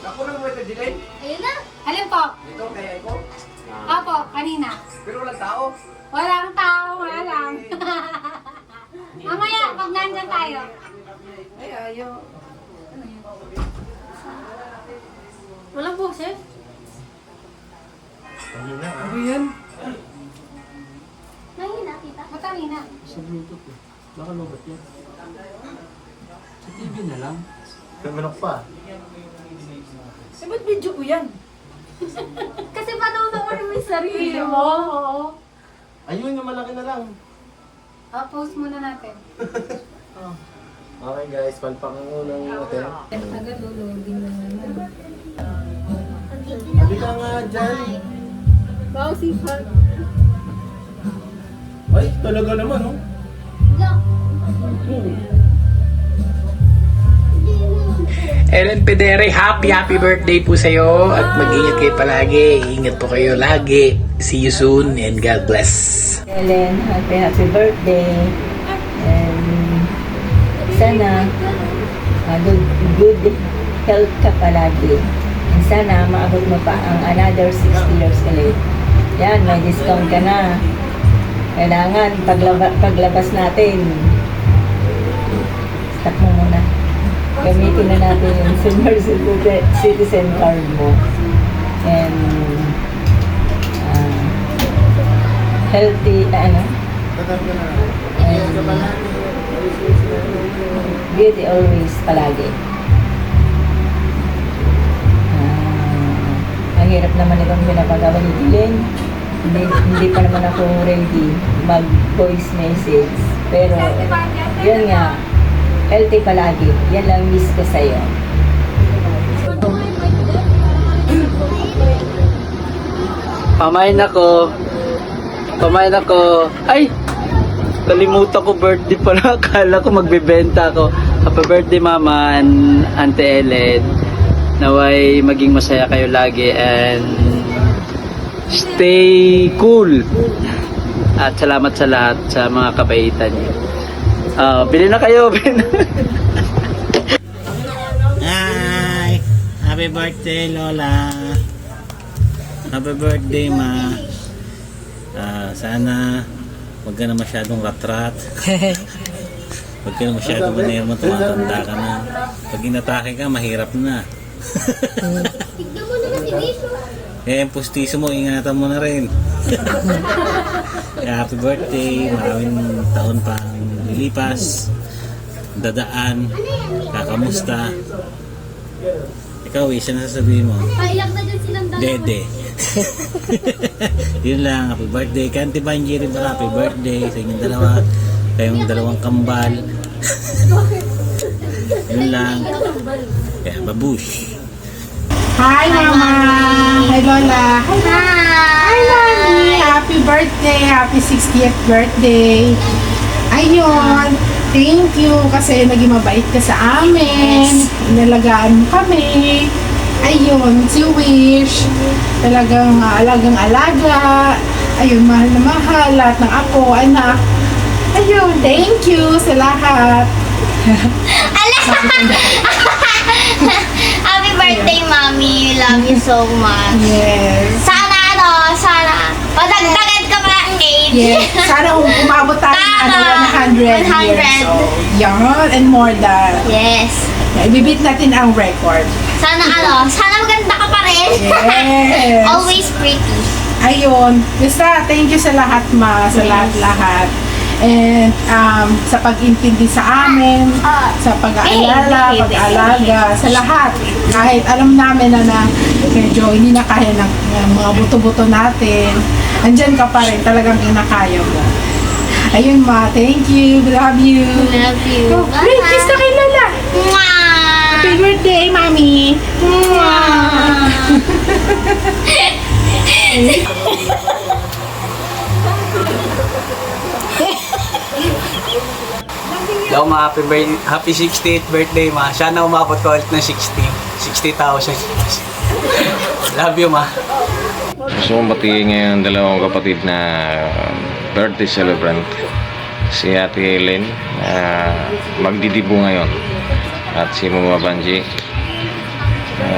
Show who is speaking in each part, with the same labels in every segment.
Speaker 1: Ako lang mo ito, Jilay.
Speaker 2: Ayun na.
Speaker 3: Alin po?
Speaker 1: Ito, kaya ikaw.
Speaker 3: Opo, kanina.
Speaker 1: Pero walang tao.
Speaker 3: Walang tao, wala lang. Mamaya, pag nandyan tayo.
Speaker 1: Ay, ayaw.
Speaker 3: Walang boses?
Speaker 1: Ano yan?
Speaker 2: Mahina, tita.
Speaker 3: Matalina.
Speaker 4: Sa Bluetooth eh. Baka lobat yan. Sa TV na lang.
Speaker 5: Manok pa.
Speaker 6: Eh, ba't video ko yan?
Speaker 2: Kasi panonood mo yung sarili
Speaker 3: Oo,
Speaker 2: mo.
Speaker 3: oo.
Speaker 5: Ayun, yung malaki na lang.
Speaker 3: Post muna natin.
Speaker 5: Okay guys, palpak ang unang hotel.
Speaker 3: Agad lulugin na naman.
Speaker 5: Sabi ka nga dyan.
Speaker 3: Wow, sipag.
Speaker 5: Ay, talaga naman oh.
Speaker 7: Ellen Pedere, happy birthday po sa iyo at mag-ingat kayo palagi. Ingat po kayo lagi. See you soon and God bless.
Speaker 6: Ellen, happy birthday. And sana good health ka palagi. And sana maabot mo pa ang another 60 years ulit. Yan, may discount ka na. Kailangan paglabas natin. Stop mo muna. Gamitin na natin yung senior citizen card mo. And healthy, and beauty always palagi. Ang hirap naman itong pinapagawa ni Dylan. Hindi pa naman ako ready mag-voice message. Pero, yun nga, healthy palagi. Yan lang miss ko sa'yo.
Speaker 4: Pamain ako. Ay! Kalimutan ko birthday pala. Akala ko magbebenta ako. Happy birthday mama and Auntie Ellen. Naway maging masaya kayo lagi and stay cool. At salamat sa lahat sa mga kabaitan niyo. Bili na kayo.
Speaker 7: Hi! Happy birthday, Lola! Happy birthday, Ma! Sana huwag ka na masyadong ratrat. Huwag ka na masyadong manermo, tumatanda ka na. Pag inatake ka, mahirap na.
Speaker 2: Tignan mo naman si Bisho.
Speaker 7: Eh, yung pustiso mo, ingatan mo na rin. Happy birthday, maraming taon pang lilipas, dadaan, kakamusta. Ikaw, isa na sasabihin mo.
Speaker 2: Paiyak na dyan silang dalawa.
Speaker 7: Dede. Yun lang, happy birthday. Kanti Banjiri ba, happy birthday sa inyong dalawa. Kayong dalawang kambal. Yun lang. Kaya, babush.
Speaker 8: Hi, Mama! Hi, Lola! Hi, Mami! Happy birthday! Happy 60th birthday! Ayun! Thank you kasi naging mabait ka sa amin. Inalagaan mo kami. Ayun, si Wish. Talagang alagang-alaga. Ayun, mahal na mahal. Lahat ng apo, anak. Ayun, thank you sa lahat.
Speaker 2: Happy birthday, Mommy. We love you so much.
Speaker 8: Yes.
Speaker 2: Sana padagdagan ka pa ang age.
Speaker 8: Yes. Sana umabot tayo ng 100 years old. Yan, and more than.
Speaker 2: Yes.
Speaker 8: Ibibit natin ang record.
Speaker 2: Sana maganda ka pa rin.
Speaker 8: Yes.
Speaker 2: Always pretty.
Speaker 8: Ayun. Basta, thank you sa lahat, Ma. Sa lahat-lahat. And sa pag-intindi sa amin, sa pag-aalala, pag-aalaga, sa lahat. Kahit alam namin na medyo hindi na kaya ng mga buto-buto natin, andyan ka pa rin, talagang kinakaya mo. Ayun, Ma. Thank you. Love you.
Speaker 2: Love you.
Speaker 8: Oh, great kiss na kay Lola.
Speaker 2: Mwah!
Speaker 8: Happy birthday, Mami.
Speaker 4: Hello ma, happy 60th birthday ma. Sana umabot ko ulit ng 60,000. Love you ma.
Speaker 9: Gusto kong batiin ngayon ang dalawang kapatid na birthday celebrant. Si Ate Helen, magdidibo ngayon. At si Mama Banji,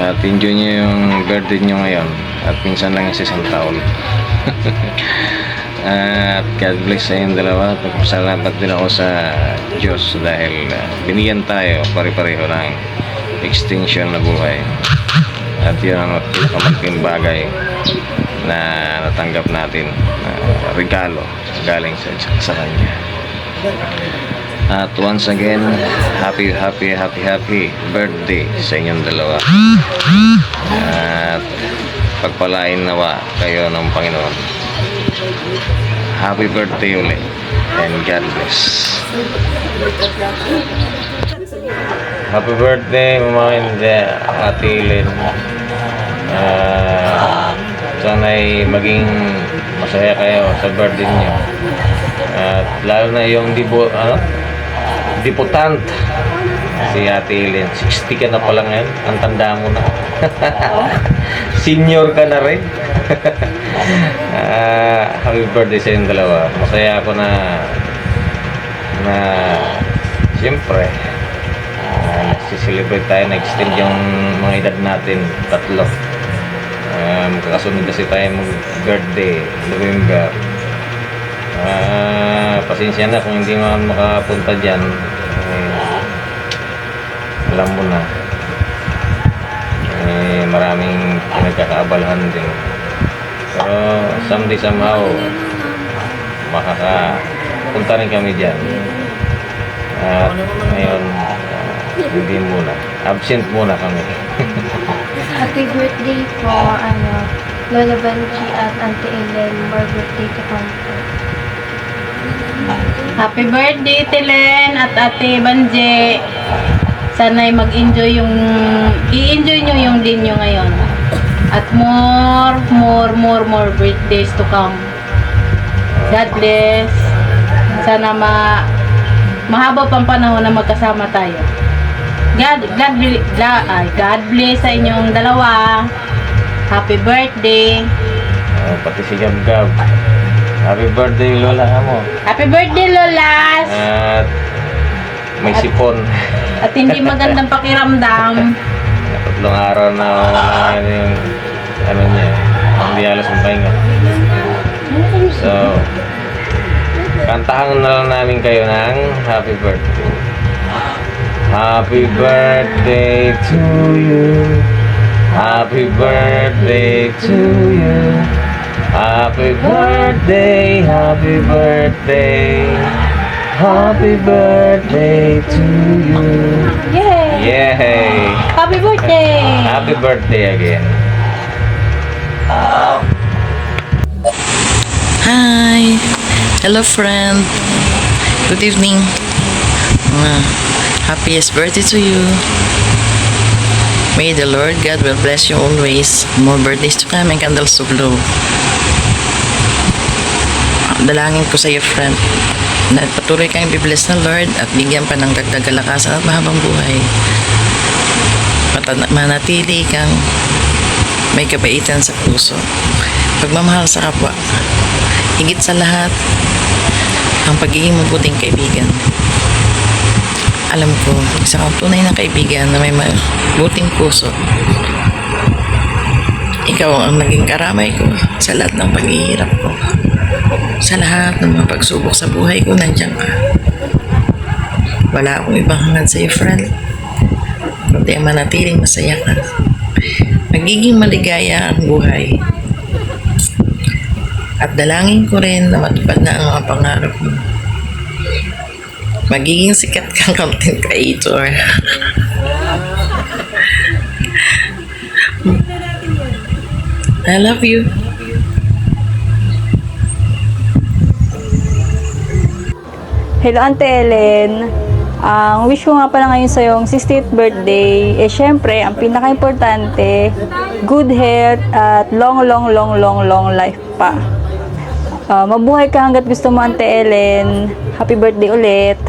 Speaker 9: At enjoy nyo yung birthday nyo ngayon. At minsan lang sa isang taon. At God bless sa inyong dalawa. Pagpasalamat din ako sa Diyos dahil binigyan tayo pare-pareho ng extension na buhay. At yun ang pinakamalaking bagay na natanggap natin, regalo galing sa Kanya. At once again, happy birthday sa inyong dalawa. At pagpalain nawa kayo ng Panginoon. Happy birthday ulit and God bless. Happy birthday Mama India, Ate Ellen. Sana'y maging masaya kayo sa birthday niyo. At lalo na yung debutant si Ate Ellen. 60 ka na pala ngayon. Ang tanda mo na. Senior ka na rin. Happy birthday sa inyong dalawa. Masaya ako na siyempre nagsiselebrate tayo, na-extend yung mga edad natin, 3. Magkakasunod kasi tayo mag-birthday, November. Pasensya na kung hindi man makapunta dyan. Alam mo na. Maraming pinagkakaabalahan din. Pero someday somehow makakapunta rin kami dyan. At ngayon hindi muna, absent muna kami.
Speaker 2: Happy birthday po, Lola Benji at Auntie Ellen. More birthday to come po.
Speaker 8: Happy birthday, Tilen at Ate Banje. Sana'y mag-enjoy i-enjoy nyo yung din nyo ngayon. At more birthdays to come. God bless. Sana mahaba pang panahon na magkasama tayo. God bless sa inyong dalawa. Happy birthday.
Speaker 9: Pati si Gab. Happy birthday Lola mo.
Speaker 8: Happy birthday, Lolas.
Speaker 9: At may sipon.
Speaker 8: At hindi magandang pakiramdam.
Speaker 9: 3 araw na yung niya, hindi alas ang pahinga. So, kantahan na lang namin kayo ng happy birthday. Happy birthday to you. Happy birthday to you. Happy birthday, happy birthday. Happy birthday to you.
Speaker 8: Yay!
Speaker 9: Yay!
Speaker 8: Happy birthday!
Speaker 9: Happy birthday again.
Speaker 10: Hi! Hello friend! Good evening! Happiest birthday to you! May the Lord God will bless you always. More birthdays to come and candles to blow. Dalangin ko sa iyo friend na patuloy kang i-bless ng Lord at bigyan pa ng dagdag kalakasan at mahabang buhay. Manatili kang may kabaitan sa puso, pagmamahal sa kapwa, higit sa lahat ang pagiging mabuting kaibigan. Alam ko, isa kang tunay na kaibigan na may mabuting puso. Ikaw ang naging karamay ko sa lahat ng paghihirap ko. Sa lahat ng mga pagsubok sa buhay ko, nandiyan ka. Wala akong ibang hangad sa iyo, friend. Kundi ang manatiling masaya ka. Magiging maligaya ang buhay. At dalangin ko rin na matupad na ang mga pangarap mo. Magiging sikat kang content creator. I love you.
Speaker 6: Hello, Auntie Ellen. Ang wish ko nga pala ngayon sa yung 60th birthday, syempre, ang pinaka-importante, good health at long life pa. Mabuhay ka hanggat gusto mo, Auntie Ellen. Happy birthday ulit.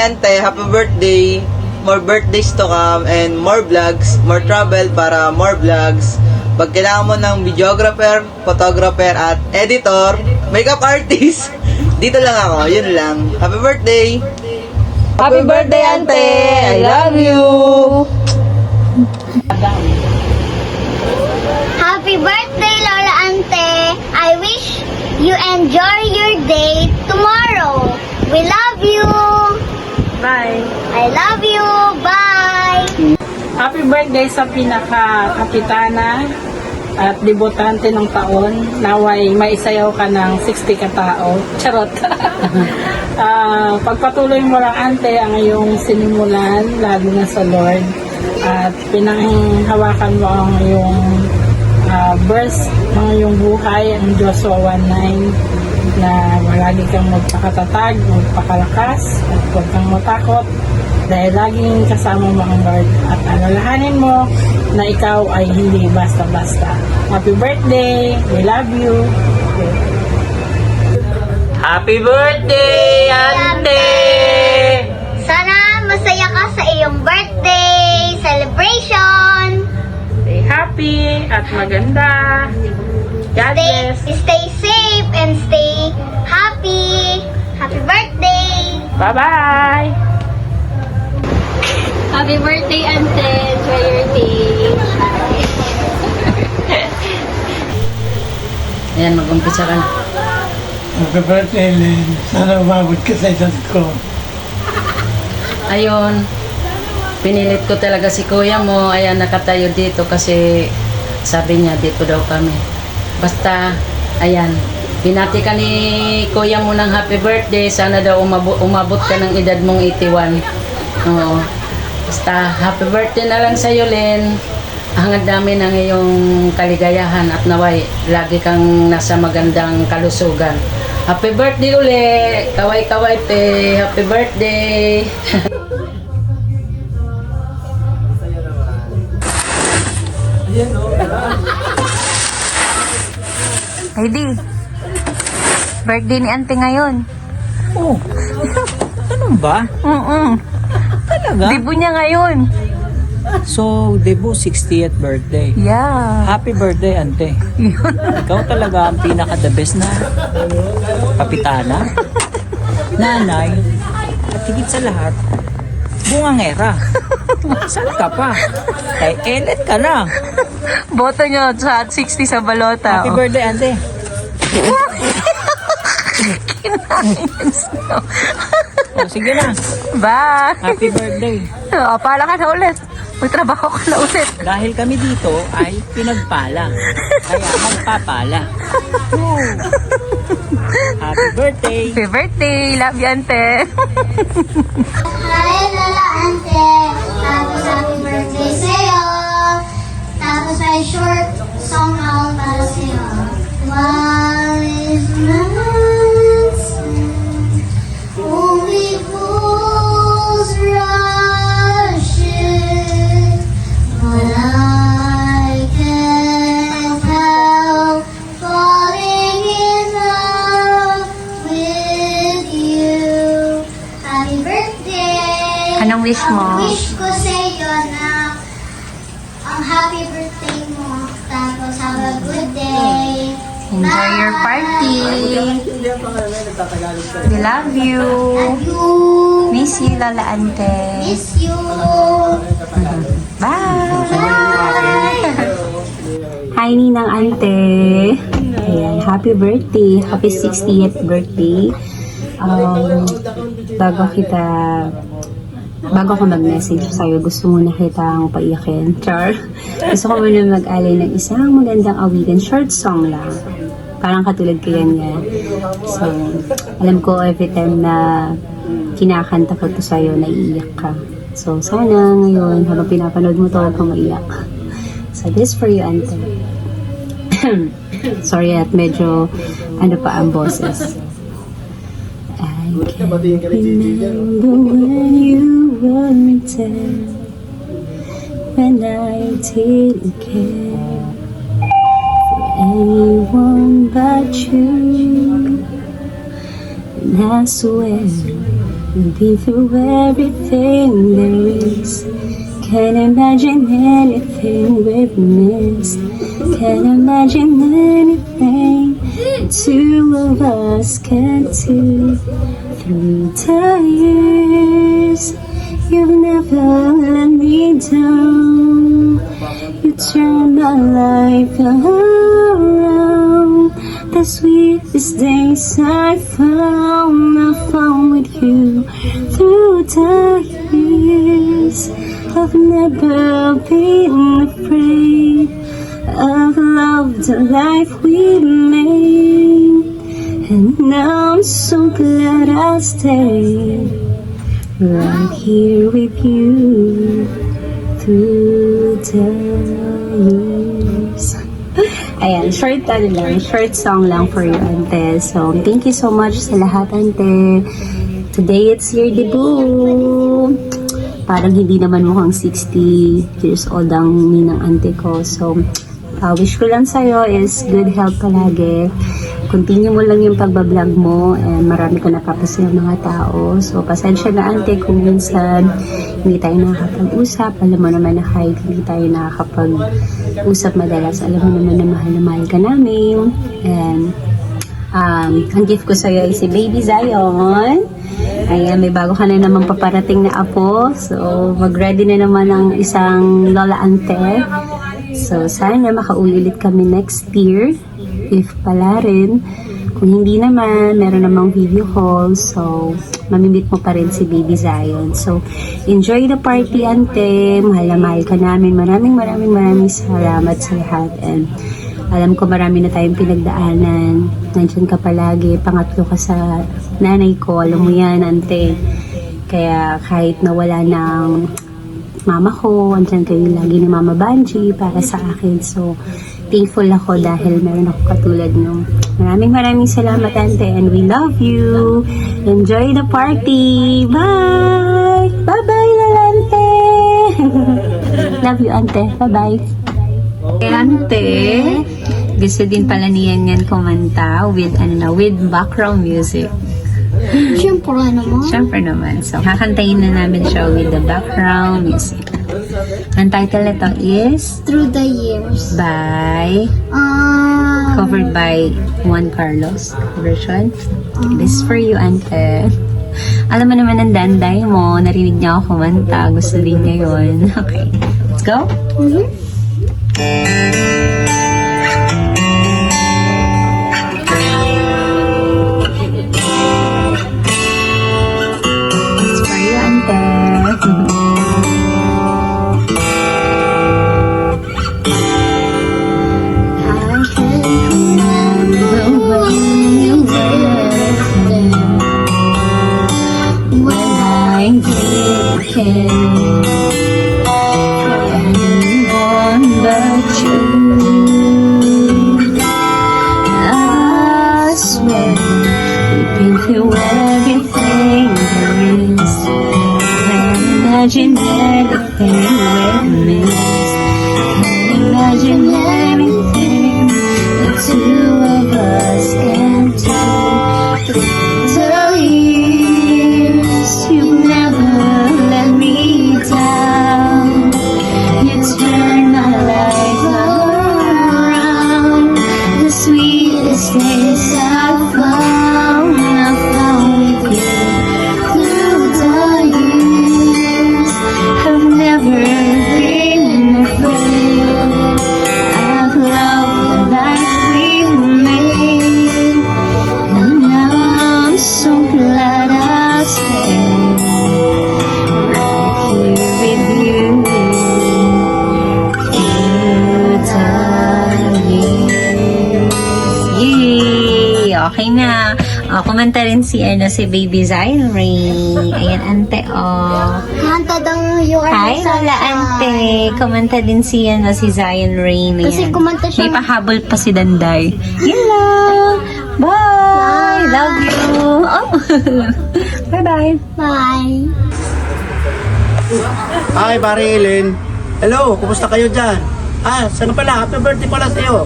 Speaker 1: Ante, happy birthday. More birthdays to come and more vlogs, more travel para more vlogs. Pag kailangan mo ng videographer, photographer at editor, makeup artist, dito lang ako, yun lang. Happy birthday!
Speaker 6: Happy birthday, Ante! I love you!
Speaker 11: enjoy your day tomorrow. We love you.
Speaker 8: Bye!
Speaker 11: I love you. Bye.
Speaker 8: Happy birthday sa pinaka-kapitana at debutante ng taon. Naway maisayaw ka ng 60 katao. Charot! Pagpatuloy mo lang, ante, ang iyong sinimulan, lalo na sa Lord. At pinanghawakan mo ang iyong verse, ang iyong buhay, ang Joshua 1:9, na lagi kang magpakatatag, magpakalakas, at huwag kang matakot dahil laging kasama mo ang Lord, at alalahanin mo na ikaw ay hindi basta-basta. Happy birthday! We love you!
Speaker 4: Happy birthday, ante!
Speaker 11: Sana masaya ka sa iyong birthday celebration.
Speaker 8: Stay happy at maganda. God bless.
Speaker 11: Stay safe and stay happy. Happy birthday.
Speaker 8: Bye-bye!
Speaker 2: Happy birthday, Ante. Enjoy your day.
Speaker 10: Ayan, mag-umpisa ka na.
Speaker 5: Happy birthday, Ellen. Sana umabot ka sa edad ko.
Speaker 10: Ayun, pinilit ko talaga si kuya mo. Ayan, nakatayo dito kasi sabi niya dito daw kami. Basta, ayan, binati ka ni kuya mo ng happy birthday. Sana daw umabot ka ng edad mong 81. Oo. Basta, happy birthday na lang sa'yo, Len. Hangad namin ang iyong kaligayahan at naway, lagi kang nasa magandang kalusugan. Happy birthday uli! Kaway-kaway pe! Happy birthday!
Speaker 3: Heidi, birthday ni Ante ngayon.
Speaker 4: Oh, ano ba? Talaga?
Speaker 3: Debut niya ngayon.
Speaker 4: So, debut 60th birthday.
Speaker 3: Yeah.
Speaker 4: Happy birthday, ante. Ikaw talaga ang pinaka-the best na kapitana, nanay, at higit sa lahat, bungangera. Saan ka pa? Kay Elet ka na.
Speaker 3: Boto niyo sa 60 sa balota.
Speaker 4: Happy birthday, ante. Oh, sige na.
Speaker 3: Bye.
Speaker 4: Happy birthday.
Speaker 3: Pala ka na ulit. May trabaho ka na ulit.
Speaker 4: Dahil kami dito ay pinagpala. Kaya magpapala. Woo! Happy birthday.
Speaker 3: Happy birthday. Love you, Ante.
Speaker 11: Hi, Lola Ante. Tapos happy birthday sa'yo. Tapos may short song ako para sa'yo. Wise man said, only fools rush in, but I can't help falling in love with you. Happy birthday!
Speaker 3: Anong wish mo?
Speaker 11: Ang wish ko sa'yo na ang happy birthday mo. Tapos have a good day.
Speaker 3: Enjoy your party. We love you.
Speaker 11: Love you.
Speaker 3: Miss you, Lola Ante.
Speaker 11: Miss you.
Speaker 3: Bye.
Speaker 12: Hi, Ninang Ante. Ayan, happy birthday. Happy 60th birthday. Bago ako mag-message sa'yo, gusto mo na kitang paiyakin. Char. Gusto ko muna mag-alay ng isang magandang awitin. Short song lang. Parang katulad ko yan yan. So, alam ko every time na kinakanta ko to sa'yo, naiiyak ka. So, sana ngayon, habang pinapanood mo to, huwag kang maiyak. So, this for you, Ante. Sorry at medyo ano pa ang boses. I can't remember when you were in town, when I didn't care for anyone but you. And I swear we've been through everything there is. Can't imagine anything we've missed. Can't imagine anything the two of us can do. Through the years, you've never let me down. You turned my life around. The sweetest days I found with you. Through the years, I've never been afraid. I've loved the life we made, and now I'm so glad I stayed right here with you through the years. Ayan, short song lang for you, Ante. So, thank you so much sa lahat, Ante. Today, it's your debut. Parang hindi naman mukhang 60 years old ang ninang ante ko. So, wish ko lang sa'yo is good health palagi. Continue mo lang yung pagbablog mo and marami ka napapasaya mga tao. So, pasensya na ante kung minsan hindi tayo nakakapag-usap. Alam mo naman na kahit hindi tayo nakakapag-usap madalas, alam mo naman na mahal ka namin. And, ang gift ko sa'yo ay si Baby Zion. Ayan, may bago ka na naman paparating na apo. So, mag-ready na naman ang isang Lola Ante. So, sana makaulit kami next year. If pala rin. Kung hindi naman, meron namang video call. So, mamimit mo pa rin si Baby Zion. So, enjoy the party, ante. Mahal na mahal ka namin. Maraming salamat sa lahat. And alam ko marami na tayong pinagdaanan. Nandiyan ka palagi. Pangatlo ka sa nanay ko. Alam mo yan, ante. Kaya kahit nawala ng mama ko, andyan kayo lagi ni Mama Banji para sa akin. So, thankful ako dahil meron ako katulad nyo. Maraming salamat, ante, and we love you. Enjoy the party. Bye! Bye-bye, lalante! Love you, ante. Bye-bye. Ante, gusto din pala niyan yan kumanta with background music. Siyempre naman. So, kakantayin na namin siya with the background music. Ang title nito is
Speaker 11: Through the Years.
Speaker 12: by covered by Juan Carlos version. This is for you, ante. Alam mo naman ang danday mo. Narinig niya ako kumanta. Gusto din niya yun. Okay. Let's go. It's for you, ante. Imagine everything we miss. Imagine everything the two of us can do. Through the years, you never let me down. You turn my life around. The sweetest days I found with you. Through the years, I've never been afraid. I've loved the life we made, and now I'm so glad I stayed right here with you through the years. Yay! Okay na. Kumanta rin si Baby Zion Rain. Ayan, ante,
Speaker 11: Kanta daw yung
Speaker 12: Hi, Lola Ante. Kumanta din si Zion Rain. Ayan.
Speaker 11: Kasi kumanta siya.
Speaker 12: May pahabol pa si Danday. Yun lang. Bye! Love you. Oh. Bye-bye.
Speaker 11: Bye.
Speaker 13: Hi, Pare Ellen. Hello, kumusta kayo dyan? Sana pala, happy birthday pala sa'yo.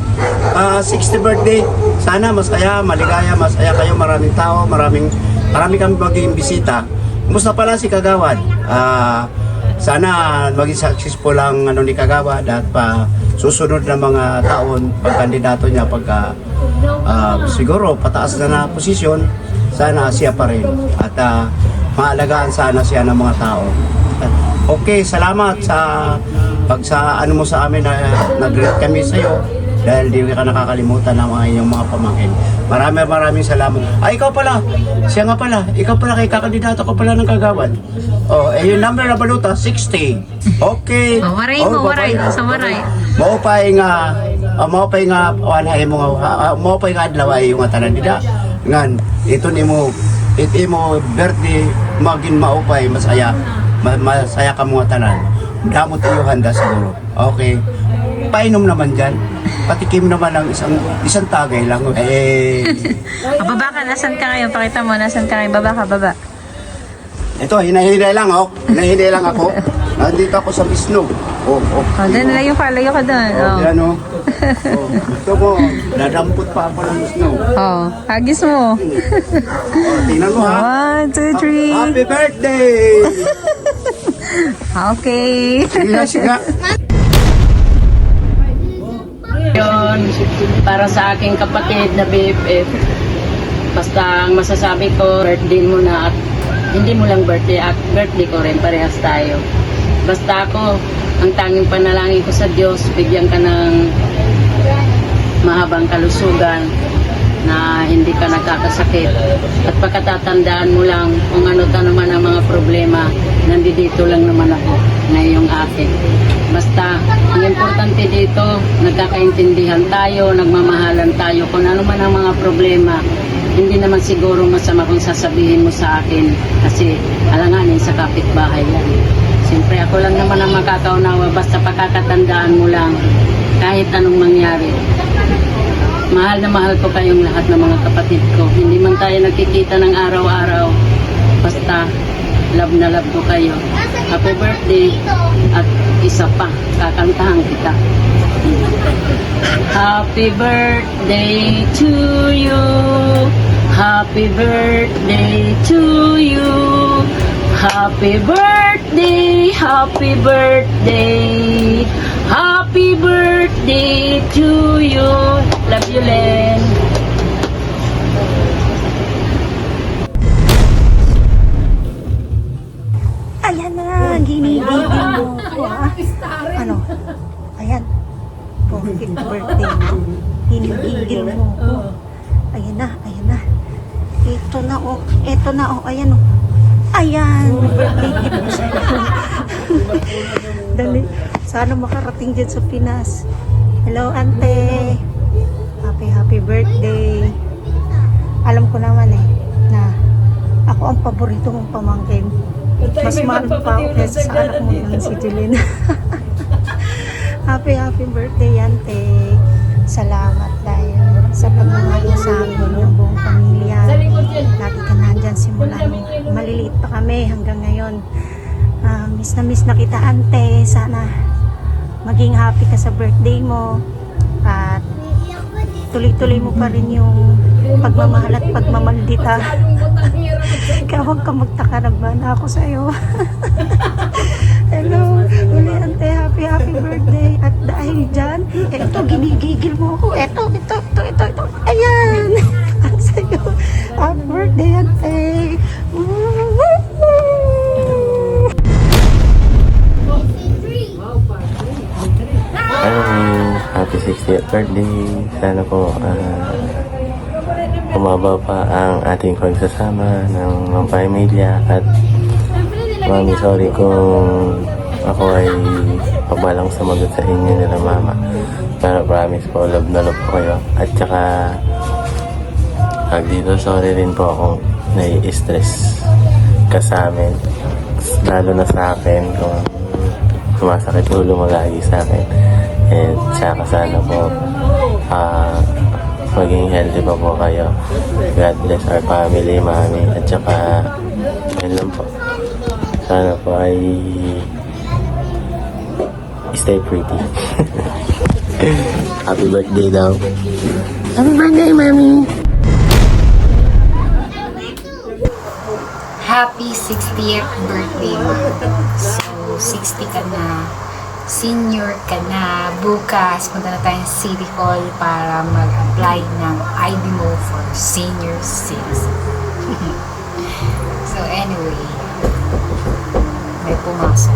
Speaker 13: 60th birthday. Sana masaya, maligaya, masaya kayo. Maraming tao, marami kami magiging bisita. Kumusta pala si Kagawad? Sana maging successful ang ni Kagawad at susunod na mga taon pagkandidato niya pagka siguro pataas na posisyon, sana siya pa rin at maalagaan sana siya ng mga tao. Okay, salamat sa mo sa amin na nag-greet kami sa iyo dahil di ka nakakalimutan ng mga inyong mga pamangkin. Maraming salamat. Ay, ikaw pala. Siya nga pala. Ikaw pala kay kakandidato ka pala ng Kagawad. Oh, yung number na baluta, 60. Okay.
Speaker 3: Oh, waray mo, waray. Sa waray.
Speaker 13: Mao pa nga wala mo pa nga adlaw ay yung tanan dida. Ngan ito nimo birthday magin maupay masaya. Masaya ka mga tanan. Damot iyo handa siguro. Okay. Painom naman dyan. Patikim naman ng isang tagay lang.
Speaker 3: Baba ka, nasan ka ngayon? Pakita mo, nasan ka ngayon? Baba ka, baba.
Speaker 13: Ito, hinahinay lang ako. Hinahinay lang ako. Nandito ako sa Bisnog. Oh.
Speaker 3: Doon, layo ka doon.
Speaker 13: Yan o. Gusto mo, nadampot pa ako ng Bisnog.
Speaker 3: Hagis mo.
Speaker 13: Tingnan mo ha.
Speaker 3: 1, 2, 3.
Speaker 13: Happy birthday!
Speaker 3: Okay.
Speaker 13: Sige.
Speaker 10: Yun, para sa aking kapatid na BFF. Basta ang masasabi ko, birthday mo na at hindi mo lang birthday, at birthday ko rin, parehas tayo. Basta ako, ang tanging panalangin ko sa Diyos, bigyan ka ng mahabang kalusugan na hindi ka nagkakasakit. At pagkatatandaan mo lang kung ano naman ang mga problema, nandito lang naman ako na iyong ate. Basta, ang importante dito, nagkakaintindihan tayo, nagmamahalan tayo. Kung ano man ang mga problema, hindi naman siguro masama kung sasabihin mo sa akin kasi alanganin sa kapitbahay yan. Siyempre ako lang naman ang makakaunawa, basta pagkakatandaan mo lang kahit anong mangyari. Mahal na mahal ko kayong lahat ng mga kapatid ko. Hindi man tayo nagkikita ng araw-araw, basta love na love ko kayo. Happy birthday at isa pa, kakantahan kita. Happy birthday to you. Happy birthday to you. Happy birthday, happy birthday. Happy birthday to you. Love you, Len.
Speaker 3: Ayan na, ginigigil mo ko, ha? Ano? Ayan. Happy birthday mo. Ginigigil mo ko. Ayan na, ayan na. Ito na, oh. Ayan, oh. Ayan. Birthday gift mo sa'yo. Dali. Sana makarating dyan sa Pinas. Hello, ante. Happy birthday. Alam ko naman na ako ang paborito mong pamangkin. Mas mahal pa ako kaysa sa anak mo naman si Jeline. Happy birthday, ante. Salamat dahil sa pagmamahal sa amin ng buong pamilya. Lagi ka nandyan simula nung maliliit pa kami hanggang ngayon. Miss na kita, ante. Sana maging happy ka sa birthday mo at tuloy-tuloy mo pa rin yung pagmamahal at pagmamaldita. Kaya huwag ka magtaka, nagbana ako sa'yo. Hello, uli ante, happy birthday. At dahil dyan, ito, ginigigil mo ako. Ito. Ayan! At sa'yo, happy birthday, ante.
Speaker 14: Happy 60th birthday. Sana po umaba pa ang ating pagsasama ng mga pamilya. At mami, sorry kung ako ay pabalang sumagot sa inyo nila mama. Pero promise po, love na love po kayo. At saka dito, sorry rin po akong nai-stress ka sa amin. Lalo na sa akin kung sumasakit ulo mo lagi sa akin. And saka sana po maging healthy pa po kayo. God bless our family, mami. At saka yun lang po. Sana po ay stay pretty. Happy birthday daw. Happy birthday, mami.
Speaker 15: Happy 60th birthday. So, 60 ka na. Senior ka na. Bukas, punta na tayo sa City Hall para mag-apply ng ID mo for senior citizen. So, anyway, may pumasok.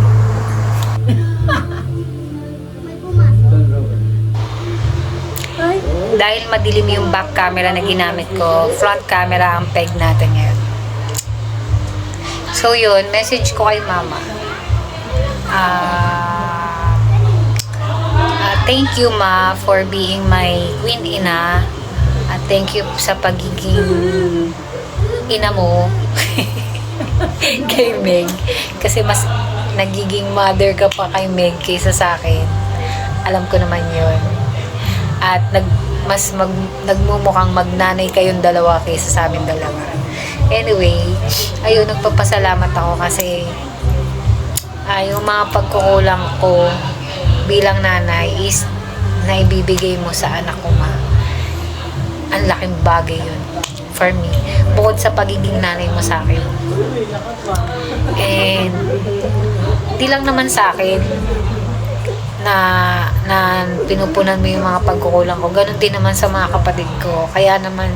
Speaker 15: dahil madilim yung back camera na ginamit ko, front camera ang peg natin ngayon. So yun, message ko kay mama. Thank you ma for being my queen ina. At thank you sa pagiging ina mo kay Meg. Kasi mas nagiging mother ka pa kay Meg kaysa sa akin. Alam ko naman yun. At nagmumukhang magnanay kayong dalawa kaysa sa amin dalawa. Anyway, ayun, nagpapasalamat ako kasi yung mga pagkukulang ko bilang nanay is naibibigay mo sa anak ko ma. Ang laking bagay yun for me. Bukod sa pagiging nanay mo sa akin. And di lang naman sa akin na pinupunan mo yung mga pagkukulang ko. Ganon din naman sa mga kapatid ko. Kaya naman,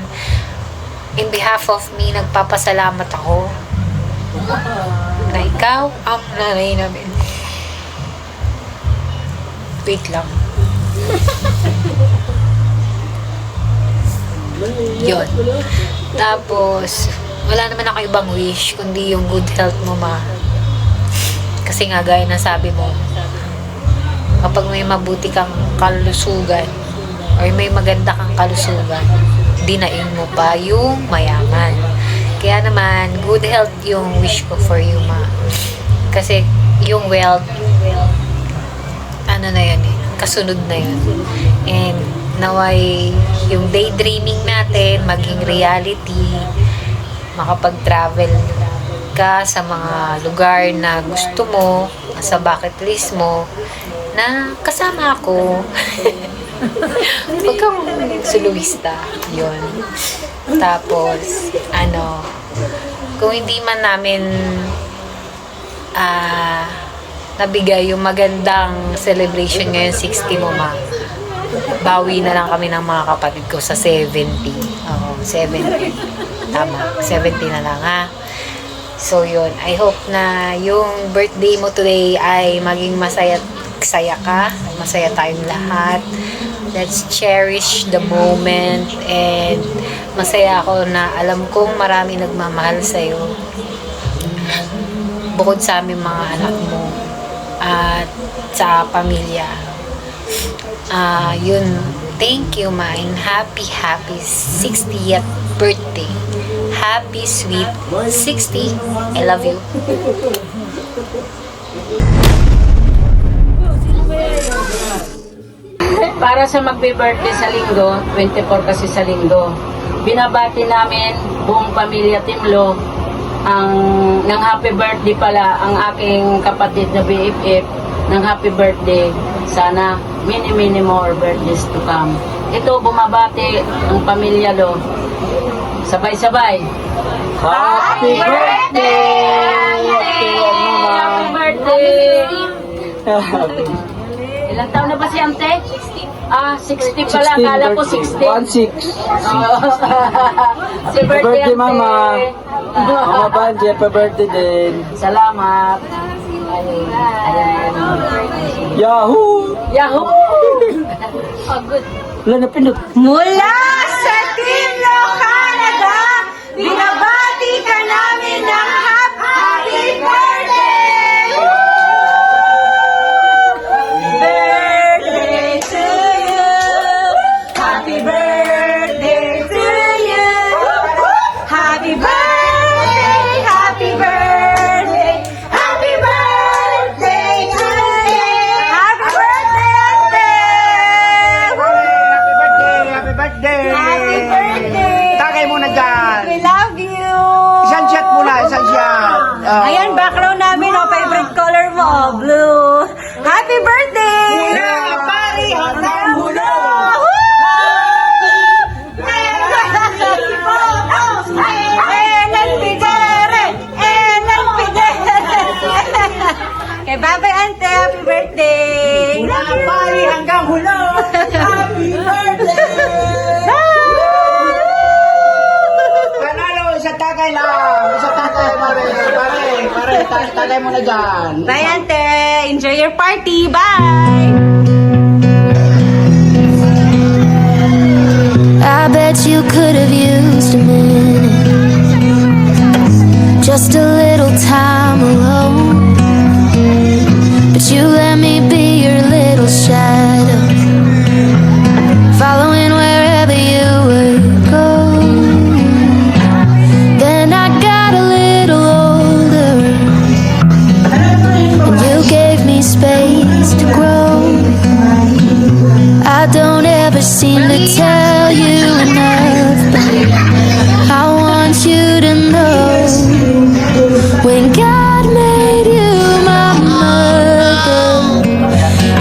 Speaker 15: in behalf of me, nagpapasalamat ako na ikaw ang nanay namin. Wait lang. Yun. Tapos, wala naman ako ibang wish kundi yung good health mo ma. Kasi nga gaya na sabi mo, kapag may mabuti kang kalusugan or may maganda kang kalusugan, dinain mo pa yung mayaman. Kaya naman, good health yung wish ko for you ma. Kasi yung wealth, ano na yun eh, kasunod na yun. And naway yung daydreaming natin maging reality, makapag-travel ka sa mga lugar na gusto mo, sa bucket list mo, na kasama ako. Huwag kang suluista. Yun. Tapos, kung hindi man namin nabigay yung magandang celebration ngayon 60 mo ma, bawi na lang kami ng mga kapatid ko sa 70. Oo, 70. Tama, 70 na lang ha. So yun, I hope na yung birthday mo today ay maging masaya ka, masaya tayong lahat. Let's cherish the moment, and masaya ako na alam kong marami nagmamahal sa'yo bukod sa aming mga anak mo at sa pamilya. Yun, thank you ma, and happy 60th birthday. Happy sweet 60. I love you.
Speaker 10: Para sa magbe-birthday sa linggo, 24 kasi sa linggo, binabati namin buong pamilya Timlo ng happy birthday pala ang aking kapatid na BFF ng happy birthday. Sana many more birthdays to come. Ito, bumabati ang pamilya Lo. Sabay-sabay. Happy birthday! Happy birthday! Ilang taon na ba si Ante? 60 pala. Akala ko 60.
Speaker 4: 16.
Speaker 10: Happy birthday,
Speaker 4: Mama. Mama Banji, happy birthday din.
Speaker 10: Salamat. Ayan.
Speaker 4: Yahoo!
Speaker 10: Yahoo! Oh, good.
Speaker 4: Wala na pinot.
Speaker 3: Mula sa Timlo, Canada, binabati ka namin ng happy birthday! Birthday to you! Happy birthday to you! Happy birthday! Happy birthday! Happy birthday to you! Happy birthday, Ate!
Speaker 13: Happy birthday!
Speaker 3: Happy birthday!
Speaker 13: Tagay muna dyan!
Speaker 3: We love you!
Speaker 13: Isang shot muna, isang shot.
Speaker 3: Ayan, background namin, favorite color mo, blue. Happy birthday!
Speaker 13: Pari! Hanggang hulo!
Speaker 3: Kay Babay Ante, happy birthday!
Speaker 13: Pari hanggang hulo! Happy birthday! Panalo, isa tagay lang! Isa tagay, pare, tagay mo na dyan!
Speaker 3: Bye Ante! Enjoy your party! Bye!
Speaker 16: don't ever seem to tell you enough, but I want you to know, when God made you my mother,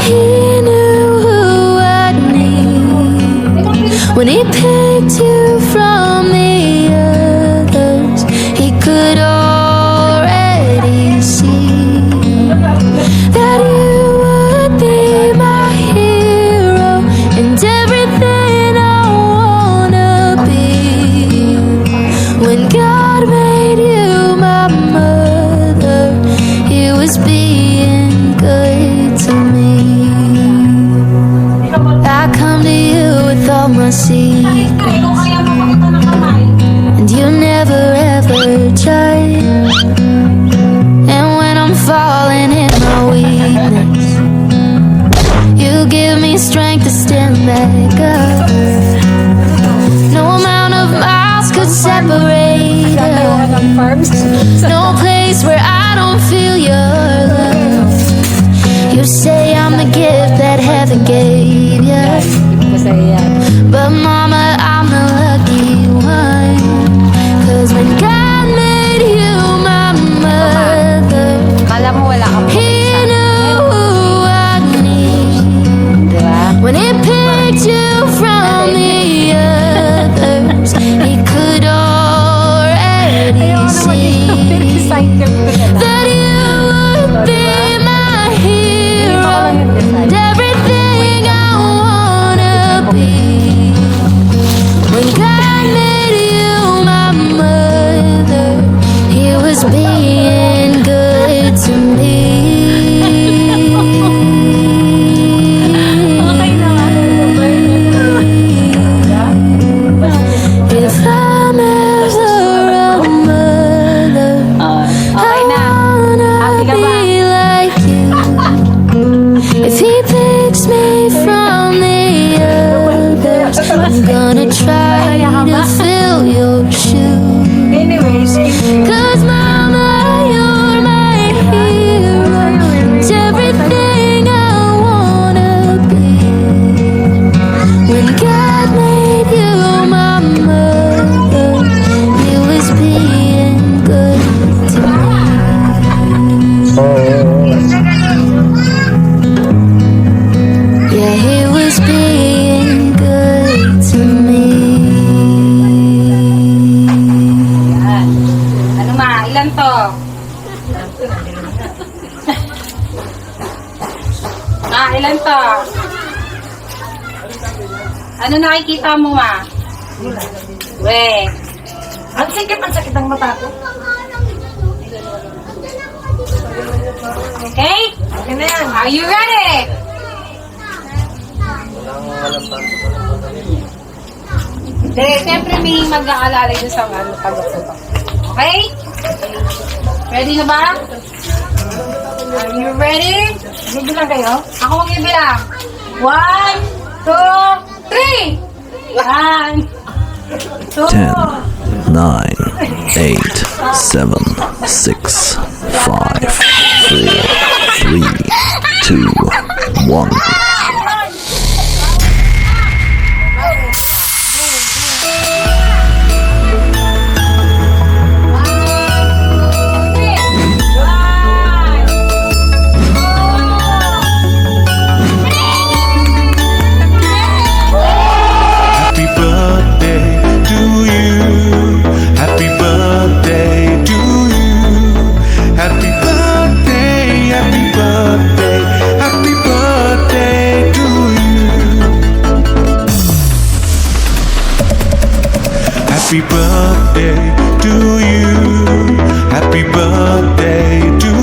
Speaker 16: He knew who I'd need. When He picked you from the others, He could already see that you would be my hero and everything I wanna be. When God made you my mother, He was being good to me. I come to you with all my secrets, and you never ever judge. And when I'm falling in my weakness, you give me strength to stand back up. No amount of miles could separate us. No place where I don't feel your love. You say I'm the gift that heaven gave you, but mama, I'm the lucky one. 'Cause when God made you my mother, He knew who I'd need. When He picked you from the others, He could already see that you would be my hero and everything I wanna be. When God made you my mother, He was being good to me. If I'm ever a mother, I wanna be like you. If He picks me from the others, I'm gonna try to fill your shoes. 'Cause mama, you're my hero, it's everything I wanna be. When God made you my mother, He was being good to me. Yeah, He was being good to me.
Speaker 15: Ano ma? Ilan to? Ilan to? Ano nakikita mo ma? We. Ang sakit ang mata ko. Okay? Okay na yan. Are you ready? Hindi, siyempre may mag-aalala dyan sa pag-upo. Okay? Ready na ba? Are you ready? Bibilang kayo? Ako magbibilang. 1, 2, 3! 1, 2,
Speaker 17: 10, 9, 8, 7, 6, 5, 4, 3, 2, 1.
Speaker 18: Happy birthday to you. Happy birthday to